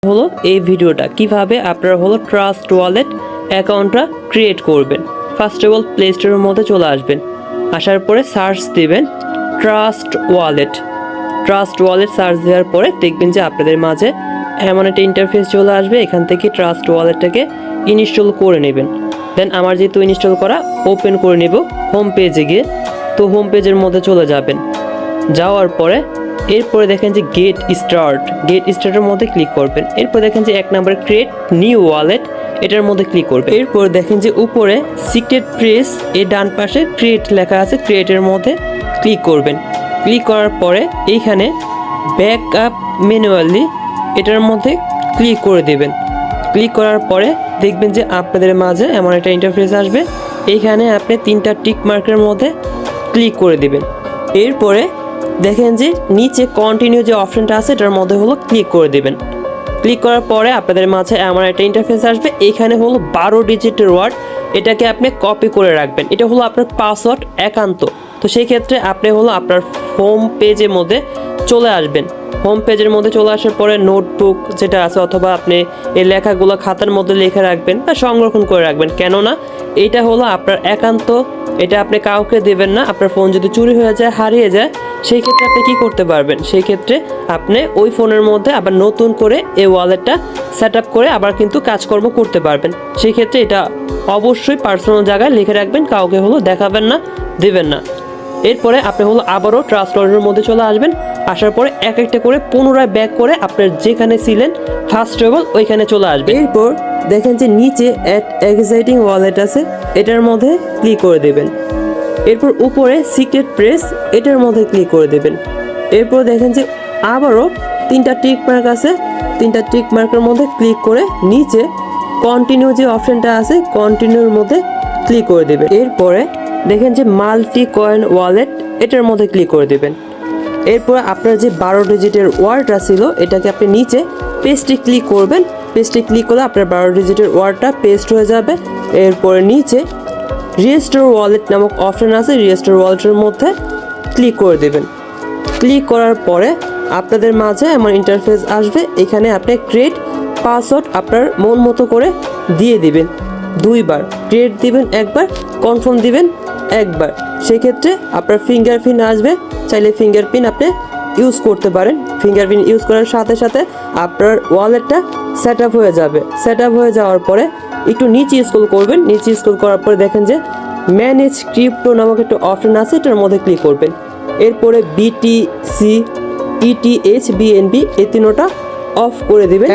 হলো এই ভিডিওটা কিভাবে আপনারা হলো ট্রাস্ট ওয়ালেট অ্যাকাউন্টটা ক্রিয়েট করবেন। ফার্স্ট অফ অল প্লে স্টোরের মধ্যে চলে আসবেন, আসার পরে সার্চ দিবেন ট্রাস্ট ওয়ালেট সার্চ দেওয়ার পরে দেখবেন যে আপনাদের মাঝে এমন একটা ইন্টারফেস চলে আসবে। এখান থেকে ট্রাস্ট ওয়ালেটটাকে ইনস্টল করে নেবেন। দেন আমার যেহেতু ইনস্টল করা, ওপেন করে নেব হোম পেজে গিয়ে। তো হোম পেজের মধ্যে চলে যাবেন, যাওয়ার পরে এরপরে দেখেন যে গেট স্টার্টের মধ্যে ক্লিক করবেন। এরপর দেখেন যে 1 নম্বরে ক্রিয়েট নিউ ওয়ালেট, এটার মধ্যে ক্লিক করবেন। এরপর দেখেন যে উপরে সিক্রেট প্রেস এর ডান পাশে ক্রিয়েট লেখা আছে, ক্রিয়েটের মধ্যে ক্লিক করবেন। ক্লিক করার পরে এইখানে ব্যাক আপ ম্যানুয়ালি এটার মধ্যে ক্লিক করে দেবেন। ক্লিক করার পরে দেখবেন যে আপনাদের মাঝে এমন একটা ইন্টারফেস আসবে। এইখানে আপনি 3টা টিক মার্কের মধ্যে ক্লিক করে দেবেন। এরপরে দেখেন যে নিচে কন্টিনিউ যে অপশনটা আছে এটার মধ্যে হলো ক্লিক করে দেবেন। ক্লিক করার পরে আপনাদের মাঝে এমন একটা ইন্টারফেস আসবে। এইখানে হলো 12 ডিজিটের ওয়ার্ড, এটাকে আপনি কপি করে রাখবেন। এটা হলো আপনার পাসওয়ার্ড একান্ত। তো সেই ক্ষেত্রে আপনি হলো আপনার হোম পেজের মধ্যে চলে আসবেন। হোম পেজের মধ্যে চলে আসার পরে নোটবুক যেটা আছে অথবা আপনি এই লেখাগুলো খাতার মধ্যে লিখে রাখবেন বা সংরক্ষণ করে রাখবেন, কেননা এইটা হলো আপনার একান্ত। এটা আপনি কাউকে দেবেন না। আপনার ফোন যদি চুরি হয়ে যায়, হারিয়ে যায়, সেই ক্ষেত্রে আপনি কী করতে পারবেন? সেই ক্ষেত্রে আপনি ওই ফোনের মধ্যে আবার নতুন করে এই ওয়ালেটটা সেট আপ করে আবার কিন্তু কাজকর্ম করতে পারবেন। সেই ক্ষেত্রে এটা অবশ্যই পার্সোনাল জায়গায় লিখে রাখবেন, কাউকে হলো দেখাবেন না, দেবেন না। এরপরে আপনি হলো আবারও ট্রাস্ট ওয়ালেটের মধ্যে চলে আসবেন। আসার পরে এক একটা করে পুনরায় ব্যাক করে আপনার যেখানে ছিলেন ফার্স্ট অফ অল ওইখানে চলে আসবে। এরপর দেখেন যে নিচে অ্যাড এক্সাইটিং ওয়ালেট আছে, এটার মধ্যে ক্লিক করে দেবেন। এরপর উপরে সিক্রেট প্রেস এটার মধ্যে ক্লিক করে দেবেন। এরপর দেখেন যে আবারও 3টা টিক মার্ক আছে, 3টা টিক মার্কের মধ্যে ক্লিক করে নিচে কন্টিনিউ যে অপশনটা আছে কন্টিনিউর মধ্যে ক্লিক করে দেবেন। এরপরে দেখেন যে মাল্টি কয়েন ওয়ালেট এটার মধ্যে ক্লিক করে দেবেন। এরপর আপনার যে 12 ডিজিটের ওয়ার্ডটা ছিল এটাকে আপনি নিচে পেস্টে ক্লিক করবেন। পেস্টে ক্লিক করলে আপনার 12 ডিজিটের ওয়ার্ডটা পেস্ট হয়ে যাবে। এরপরে নিচে রেজিস্টার ওয়ালেট নামক অপশন আছে, রেজিস্টার ওয়ালেটের মধ্যে ক্লিক করে দেবেন। ক্লিক করার পরে আপনাদের মাঝে এমন ইন্টারফেস আসবে। এখানে আপনি ক্রিয়েট পাসওয়ার্ড আপনার মন মতো করে দিয়ে দিবেন। 2বার ক্রিয়েট দিবেন, একবার কনফার্ম দিবেন একবার। সেক্ষেত্রে আপনার ফিঙ্গারপ্রিন্ট আসবে, চাইলে ফিঙ্গারপ্রিন্ট আপনি ইউজ করতে পারেন। ফিঙ্গারপ্রিন্ট ইউজ করার সাথে সাথে আপনার ওয়ালেটটা সেট আপ হয়ে যাবে। সেট আপ হয়ে যাওয়ার পরে একটু নিচে স্ক্রল করবেন। নিচে স্ক্রল করার পরে দেখেন যে ম্যানেজ ক্রিপ্টো নামক একটা অপশন আছে, এটার মধ্যে ক্লিক করবেন। এরপরে BTC, ETH, BNB এই 3টা অফ করে দেবেন।